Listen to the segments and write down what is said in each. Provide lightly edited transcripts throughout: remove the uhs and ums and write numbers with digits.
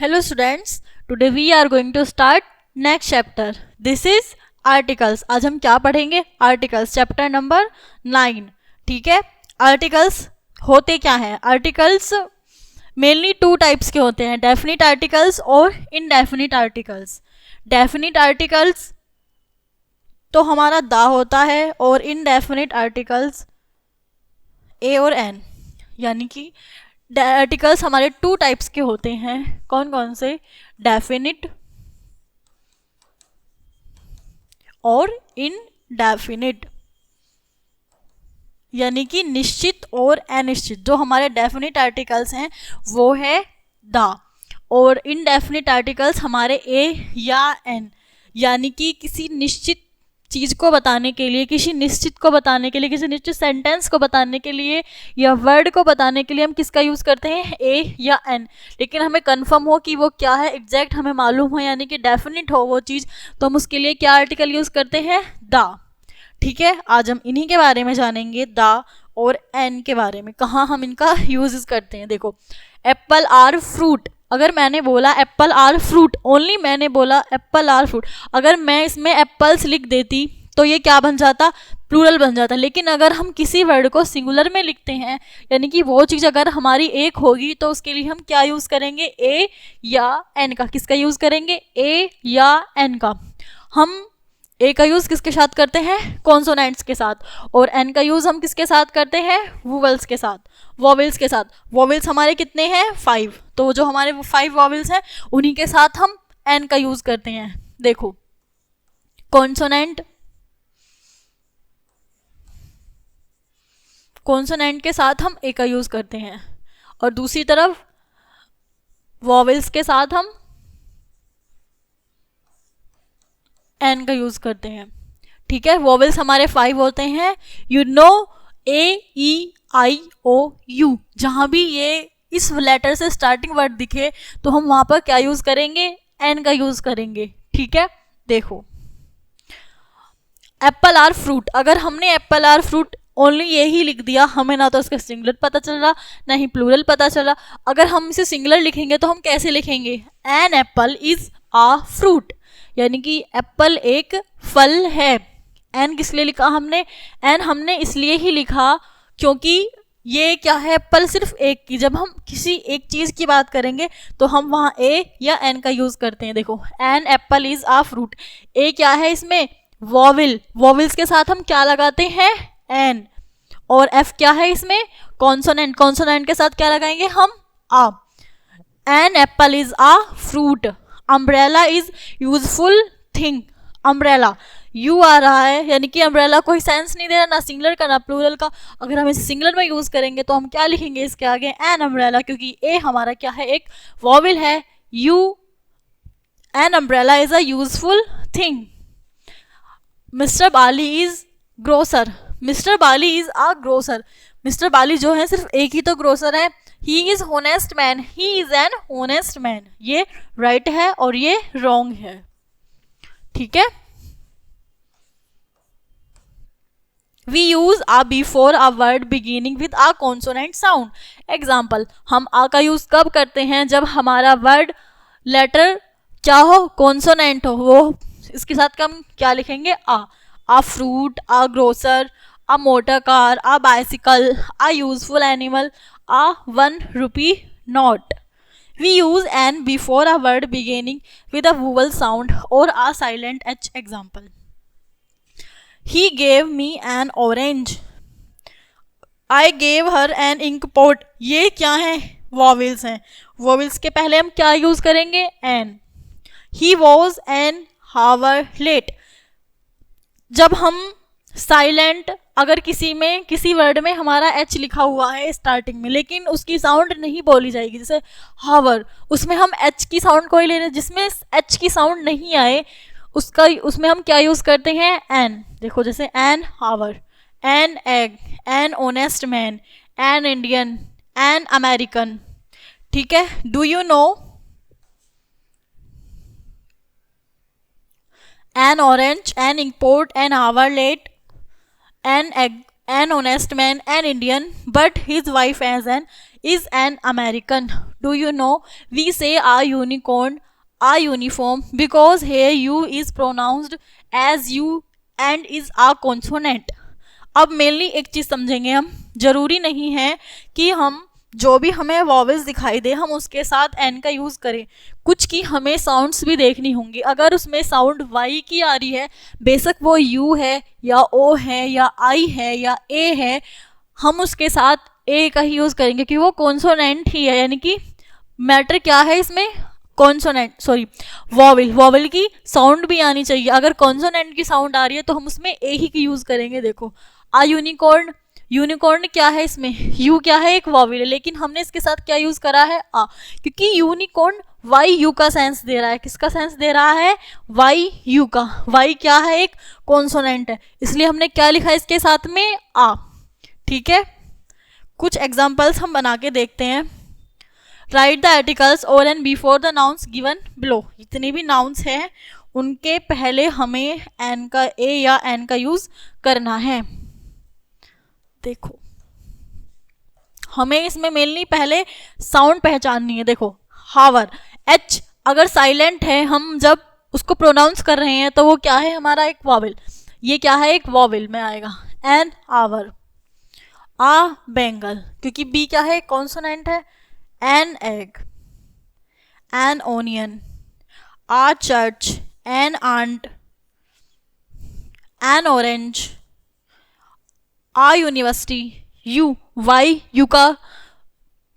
Hello students, today we are going to start next chapter. This is articles. आज हम क्या पढ़ेंगे? Articles, chapter number 9. ठीक है, articles होते क्या हैं? Articles मेनली टू टाइप्स के होते हैं, डेफिनिट आर्टिकल्स और इनडेफिनिट आर्टिकल्स. डेफिनिट आर्टिकल्स तो हमारा दा होता है और इनडेफिनिट आर्टिकल्स ए और एन, यानी कि आर्टिकल्स हमारे टू टाइप्स के होते हैं. कौन कौन से? डेफिनिट और इनडेफिनिट, यानी कि निश्चित और अनिश्चित. जो हमारे डेफिनिट आर्टिकल्स हैं वो है द, और इनडेफिनिट आर्टिकल्स हमारे ए या एन, यानी कि किसी निश्चित चीज़ को बताने के लिए, किसी निश्चित को बताने के लिए, किसी निश्चित सेंटेंस को बताने के लिए या वर्ड को बताने के लिए हम किसका यूज़ करते हैं? ए या एन. लेकिन हमें कंफर्म हो कि वो क्या है, एग्जैक्ट हमें मालूम हो, यानी कि डेफिनिट हो वो चीज़, तो हम उसके लिए क्या आर्टिकल यूज़ करते हैं? द. ठीक है, आज हम इन्हीं के बारे में जानेंगे, द और एन के बारे में. कहाँ हम इनका यूज करते हैं? देखो, एप्पल आर फ्रूट. अगर मैंने बोला एप्पल आर फ्रूट, ओनली मैंने बोला एप्पल आर फ्रूट, अगर मैं इसमें एप्पल्स लिख देती तो ये क्या बन जाता? प्लूरल बन जाता. लेकिन अगर हम किसी वर्ड को सिंगुलर में लिखते हैं, यानी कि वो चीज़ अगर हमारी एक होगी, तो उसके लिए हम क्या यूज़ करेंगे? ए या एन का. किसका यूज़ करेंगे? ए या एन का. हम ए का यूज़ किसके साथ करते हैं? कॉन्सोनेंट्स के साथ. और एन का यूज़ हम किसके साथ करते हैं? वोवेल्स के साथ, वॉवेल्स के साथ. वॉवेल्स हमारे कितने हैं? 5. तो जो हमारे 5 वॉवेल्स हैं उन्हीं के साथ हम एन का यूज़ करते हैं. देखो, कॉन्सोनेंट, कॉन्सोनेंट के साथ हम ए का यूज़ करते हैं, और दूसरी तरफ वॉवेल्स के साथ हम एन का यूज़ करते हैं. ठीक है, वॉवेल्स हमारे 5 होते हैं. You know, A E I O U. जहाँ भी ये इस लेटर से स्टार्टिंग वर्ड दिखे तो हम वहाँ पर क्या यूज़ करेंगे? एन का यूज़ करेंगे. ठीक है, देखो, एप्पल आर फ्रूट. अगर हमने एप्पल आर फ्रूट ओनली ये ही लिख दिया, हमें ना तो इसका सिंगुलर पता चल रहा, ना ही प्लूरल पता चला. अगर हम इसे सिंगुलर लिखेंगे तो हम कैसे लिखेंगे? An apple is a fruit, यानी कि एप्पल एक फल है. एन किस लिए लिखा हमने? एन हमने इसलिए ही लिखा क्योंकि ये क्या है? एप्पल सिर्फ एक की. जब हम किसी एक चीज़ की बात करेंगे तो हम वहाँ ए या एन का यूज़ करते हैं. देखो, an apple is a fruit. A क्या है इसमें? वॉविल. वॉविल्स के साथ हम क्या लगाते हैं? एन. और एफ क्या है इसमें? कॉन्सोनेंट. कॉन्सोनेंट के साथ क्या लगाएंगे हम? A. An apple is a fruit. Umbrella is useful thing. Umbrella U आ रहा है, यानी कि अम्ब्रेला कोई सेंस नहीं दे रहा, ना सिंगुलर का ना प्लूरल का. अगर हम इसे सिंगुलर में यूज़ करेंगे तो हम क्या लिखेंगे इसके आगे? एन अम्ब्रेला, क्योंकि ए हमारा क्या है? एक वॉवेल है. U, an umbrella is a useful thing. Mister Bali is grocer. Mister Bali is a grocer. Mister Bali जो है सिर्फ एक ही तो ग्रोसर है. He is honest man. He is an honest man. ये राइट है और ये रॉन्ग है. ठीक है, we use a before a word beginning with a consonant sound. Example, हम आ का यूज कब करते हैं? जब हमारा वर्ड लेटर क्या हो? कॉन्सोनेंट हो. वो इसके साथ हम क्या लिखेंगे? A fruit, a grocer, a motor car, a bicycle, a useful animal, a 1 rupee note. We use an before a word beginning with a vowel sound or a silent h. Example, he gave me an orange. I gave her an ink pot. ये क्या है? Vowels हैं. Vowels के पहले हम क्या use करेंगे? N. He was an hour late. जब हम साइलेंट, अगर किसी में, किसी वर्ड में हमारा एच लिखा हुआ है स्टार्टिंग में, लेकिन उसकी साउंड नहीं बोली जाएगी, जैसे हावर, उसमें हम एच की साउंड को ही ले रहे हैं. जिसमें एच की साउंड नहीं आए उसका, उसमें हम क्या यूज़ करते हैं? एन. देखो, जैसे an hour, an egg, an honest man, an Indian, an American. ठीक है, do you know, an orange, an import, an hour late, an honest man, an Indian, but his wife as an is an American. Do you know we say a unicorn, a uniform because here U is pronounced as U and is a consonant. अब mainly एक चीज़ समझेंगे हम, ज़रूरी नहीं है कि हम जो भी हमें वॉवेल्स दिखाई दे हम उसके साथ एन का यूज़ करें, कुछ की हमें साउंड्स भी देखनी होंगी. अगर उसमें साउंड वाई की आ रही है, बेशक वो यू है या ओ है या आई है या ए है, हम उसके साथ ए का ही यूज़ करेंगे कि वो कॉन्सोनेंट ही है. यानी कि मैटर क्या है इसमें, कॉन्सोनेंट, सॉरी वॉवेल, वॉवेल की साउंड भी आनी चाहिए. अगर कॉन्सोनेंट की साउंड आ रही है तो हम उसमें ए ही की यूज़ करेंगे. देखो आ यूनिकॉर्न, यूनिकॉर्न क्या है, इसमें यू क्या है, एक वॉवेल है, लेकिन हमने इसके साथ क्या यूज़ करा है, आ, क्योंकि यूनिकॉर्न वाई यू का सेंस दे रहा है. किसका सेंस दे रहा है, वाई यू का. वाई क्या है, एक कॉन्सोनेंट है, इसलिए हमने क्या लिखा है इसके साथ में, आ. ठीक है, कुछ एग्जाम्पल्स हम बना के देखते हैं. राइट द आर्टिकल्स और and before the nouns given below. जितने भी नाउन्स हैं उनके पहले हमें एन का, ए या एन का यूज़ करना है. देखो हमें इसमें मेनली पहले साउंड पहचाननी है. देखो हावर, एच अगर साइलेंट है, हम जब उसको प्रोनाउंस कर रहे हैं तो वो क्या है, हमारा एक वॉवेल. ये क्या है, एक वॉवेल में आएगा. एन आवर, आ बेंगल, क्योंकि बी क्या है, कॉन्सोनेंट है. An egg, an onion, a church, an aunt, an orange, a university. U, Y U का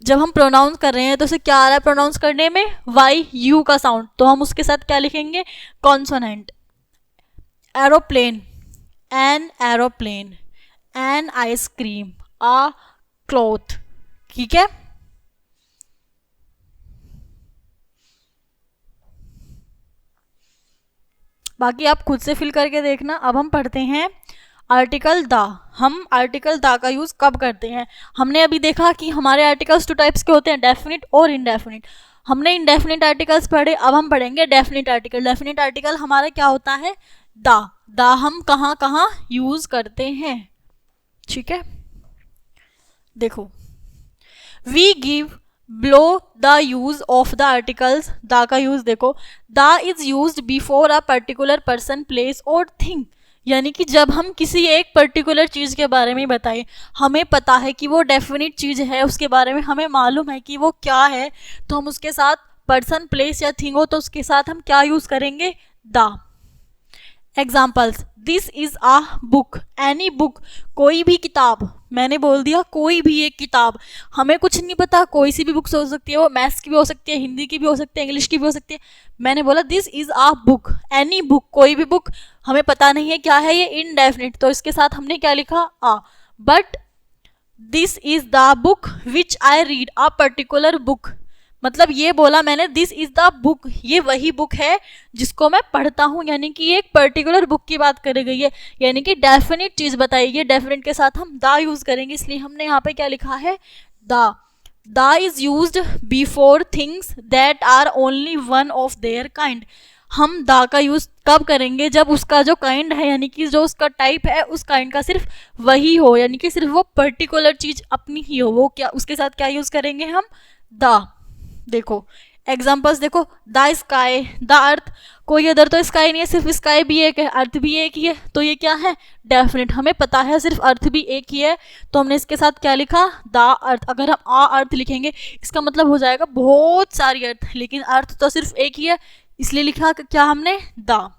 जब हम प्रोनाउंस कर रहे हैं तो उसे क्या आ रहा है प्रोनाउंस करने में, वाई यू का साउंड, तो हम उसके साथ क्या लिखेंगे, consonant. Aeroplane, an aeroplane, an ice cream, a cloth. ठीक है, बाकी आप खुद से फिल करके देखना. अब हम पढ़ते हैं आर्टिकल द. हम आर्टिकल द का यूज़ कब करते हैं. हमने अभी देखा कि हमारे आर्टिकल्स टू टाइप्स के होते हैं, डेफिनिट और इनडेफिनिट. हमने इनडेफिनिट आर्टिकल्स पढ़े, अब हम पढ़ेंगे डेफिनिट आर्टिकल. डेफिनिट आर्टिकल हमारा क्या होता है, द. द हम कहाँ कहाँ यूज़ करते हैं. ठीक है, देखो we give below the use of the articles. The का यूज देखो, the is use before a particular person, place और थिंग. यानी कि जब हम किसी एक पर्टिकुलर चीज़ के बारे में बताएं, हमें पता है कि वो डेफिनेट चीज़ है, उसके बारे में हमें मालूम है कि वो क्या है, तो हम उसके साथ पर्सन, प्लेस या थिंग हो तो उसके साथ हम क्या यूज़ करेंगे, the. Examples, this is a book, any book, कोई भी किताब. मैंने बोल दिया कोई भी एक किताब, हमें कुछ नहीं पता, कोई सी भी बुक्स हो सकती है, वो मैथ्स की भी हो सकती है, हिंदी की भी हो सकती है, इंग्लिश की भी हो सकती है. मैंने बोला this is a book, any book, कोई भी बुक, हमें पता नहीं है क्या है ये, इनडेफिनिट, तो इसके साथ हमने क्या लिखा, a. But this is the book which I read, a particular book, मतलब ये बोला मैंने दिस इज द बुक, ये वही बुक है जिसको मैं पढ़ता हूँ. यानी कि ये एक पर्टिकुलर बुक की बात करी गई है, यानी कि डेफिनेट चीज़ बताई गई. डेफिनेट के साथ हम द यूज़ करेंगे, इसलिए हमने यहाँ पे क्या लिखा है, the. The is used before things that are only one of their kind. हम द का यूज़ कब करेंगे, जब उसका जो काइंड है, यानी कि जो उसका टाइप है, उस काइंड का सिर्फ वही हो, यानी कि सिर्फ वो पर्टिकुलर चीज़ अपनी ही हो, वो क्या, उसके साथ क्या यूज़ करेंगे हम, द. देखो एग्जाम्पल्स देखो, द स्काई, द अर्थ, कोई अदर तो स्काई नहीं है, सिर्फ स्काई भी एक है, अर्थ भी एक ही है, तो ये क्या है, डेफिनेट. हमें पता है सिर्फ अर्थ भी एक ही है, तो हमने इसके साथ क्या लिखा, द अर्थ. अगर हम आ अर्थ लिखेंगे इसका मतलब हो जाएगा बहुत सारी अर्थ, लेकिन अर्थ तो सिर्फ एक ही है, इसलिए लिखा क्या हमने, the.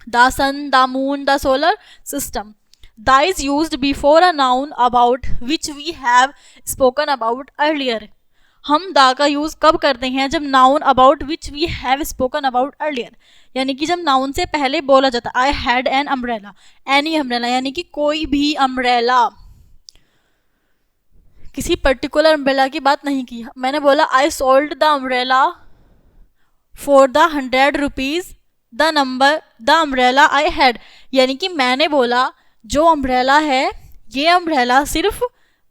The sun, the moon, the solar system. The is used before a noun about which we have spoken about earlier. हम द का यूज़ कब करते हैं, जब noun about which we have spoken about earlier, यानी कि जब noun से पहले बोला जाता. I had an umbrella, any umbrella, यानी कि कोई भी अम्ब्रेला, किसी पर्टिकुलर अम्ब्रेला की बात नहीं की. मैंने बोला I sold the umbrella for the 100 rupees the number the umbrella I had, यानी कि मैंने बोला जो अम्ब्रेला है, ये अम्ब्रेला सिर्फ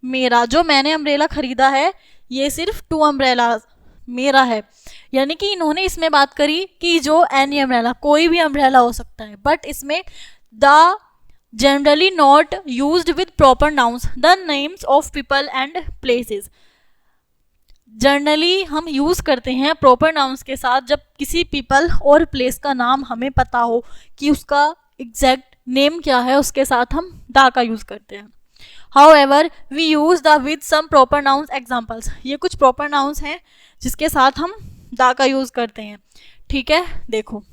मेरा, जो मैंने अम्ब्रेला खरीदा है ये सिर्फ 2 अम्ब्रेला मेरा है. यानी कि इन्होंने इसमें बात करी कि जो एनी अम्ब्रेला, कोई भी अम्ब्रेला हो सकता है, बट इसमें the generally not used with proper nouns, the names of people and places. Generally हम यूज़ करते हैं प्रॉपर नाउन्स के साथ जब किसी पीपल और प्लेस का नाम हमें पता हो कि उसका एग्जैक्ट नेम क्या है, उसके साथ हम द का यूज़ करते हैं. However, we use the with some proper nouns examples. ये कुछ proper nouns हैं जिसके साथ हम द का यूज़ करते हैं. ठीक है, देखो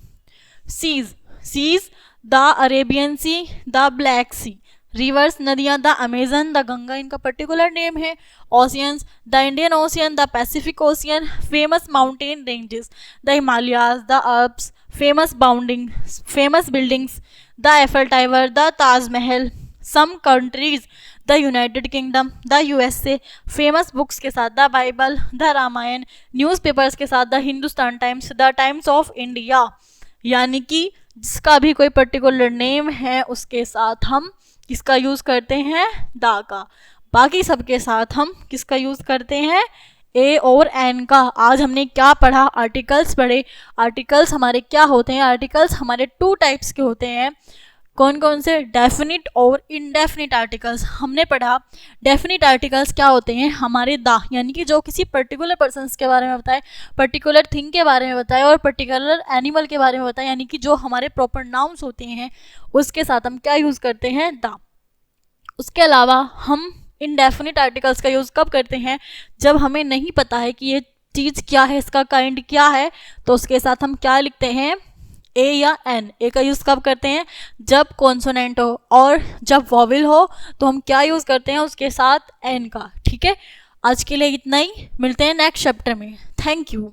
seas the Arabian Sea, the Black Sea. Rivers नदियाँ द अमेजन, द गंगा इनका पर्टिकुलर नेम है. Oceans the Indian Ocean, the Pacific Ocean. Famous mountain ranges the Himalayas, the Alps. Famous buildings the Eiffel Tower, the Taj Mahal. Some countries the United Kingdom, the USA. Famous books के साथ the Bible, the Ramayana. Newspapers के साथ the Hindustan Times, the Times of India. यानी कि जिसका भी कोई particular name है उसके साथ हम किसका यूज़ करते हैं, द का. बाकी सबके साथ हम किसका यूज़ करते हैं, ए और एन का. आज हमने क्या पढ़ा, आर्टिकल्स पढ़े. आर्टिकल्स हमारे क्या होते हैं, आर्टिकल्स हमारे 2 टाइप्स के होते हैं. कौन कौन से, डेफिनिट और इनडेफिनिट आर्टिकल्स. हमने पढ़ा डेफिनिट आर्टिकल्स क्या होते हैं, हमारे द यानी कि जो किसी पर्टिकुलर पर्सन्स के बारे में बताए, पर्टिकुलर थिंग के बारे में बताए और पर्टिकुलर एनिमल के बारे में बताए, यानी कि जो हमारे प्रॉपर नाउन्स होते हैं उसके साथ हम क्या यूज़ करते हैं, द. उसके अलावा हम इनडेफिनिट आर्टिकल्स का यूज़ कब करते हैं, जब हमें नहीं पता है कि ये चीज़ क्या है, इसका काइंड क्या है, तो उसके साथ हम क्या लिखते हैं, ए या एन. ए का यूज़ कब करते हैं, जब कॉन्सोनेंट हो, और जब वॉवेल हो तो हम क्या यूज़ करते हैं उसके साथ एन का. ठीक है, आज के लिए इतना ही, मिलते हैं नेक्स्ट चैप्टर में. Thank you.